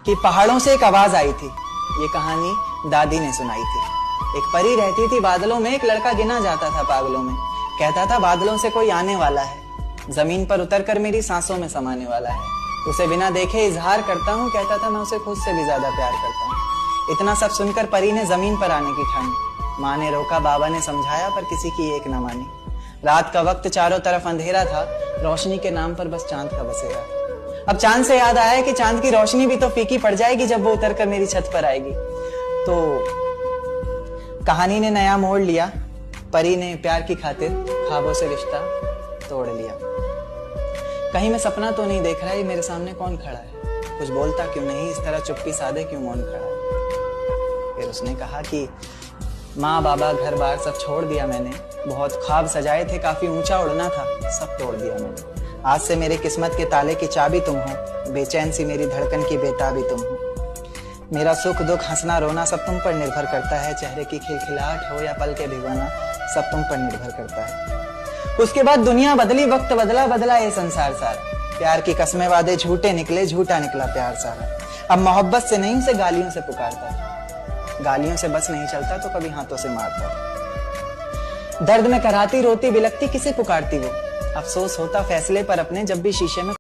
कि पहाड़ों से एक आवाज आई थी। ये कहानी दादी ने सुनाई थी। एक परी रहती थी बादलों में, एक लड़का गिना जाता था पागलों में। कहता था बादलों से कोई आने वाला है, जमीन पर उतरकर मेरी सांसों में समाने वाला है। उसे बिना देखे इजहार करता हूँ, कहता था मैं उसे खुद से भी ज्यादा प्यार करता हूँ। इतना सब सुनकर परी ने जमीन पर आने की ठानी। माँ ने रोका, बाबा ने समझाया, पर किसी की एक न मानी। रात का वक्त, चारों तरफ अंधेरा था, रोशनी के नाम पर बस चांद का बसेरा। अब चांद से याद आया कि चांद की रोशनी भी तो फीकी पड़ जाएगी जब वो उतरकर मेरी छत पर आएगी। तो कहानी ने नया मोड़ लिया। परी ने प्यार की खातिर ख्वाबों से रिश्ता तोड़ लिया। कहीं मैं सपना तो नहीं देख रहा, ये मेरे सामने कौन खड़ा है, कुछ बोलता क्यों नहीं, इस तरह चुप्पी साधे क्यों मौन खड़ा है। फिर उसने कहा कि माँ बाबा घर बार सब छोड़ दिया मैंने, बहुत ख्वाब सजाए थे, काफी ऊंचा उड़ना था, सब तोड़ दिया मैंने। आज से मेरे किस्मत के ताले की चाबी तुम हो, बेचैन सी मेरी धड़कन की बेताबी तुम हो। मेरा सुख दुख हंसना रोना सब तुम पर निर्भर करता है, चेहरे की खिलखिलाहट हो या पल के भिगोना सब तुम पर निर्भर करता है। उसके बाद दुनिया बदली, वक्त बदला, बदला ये संसार सारा। प्यार की कस्में वादे झूठे निकले, झूठा निकला प्यार सारा। अब मोहब्बत से नहीं, उसे गालियों से पुकारता था। गालियों से बस नहीं चलता तो कभी हाथों से मारता था। दर्द में कराहती रोती बिलखती किसे पुकारती वो, अफसोस होता फैसले पर अपने जब भी शीशे में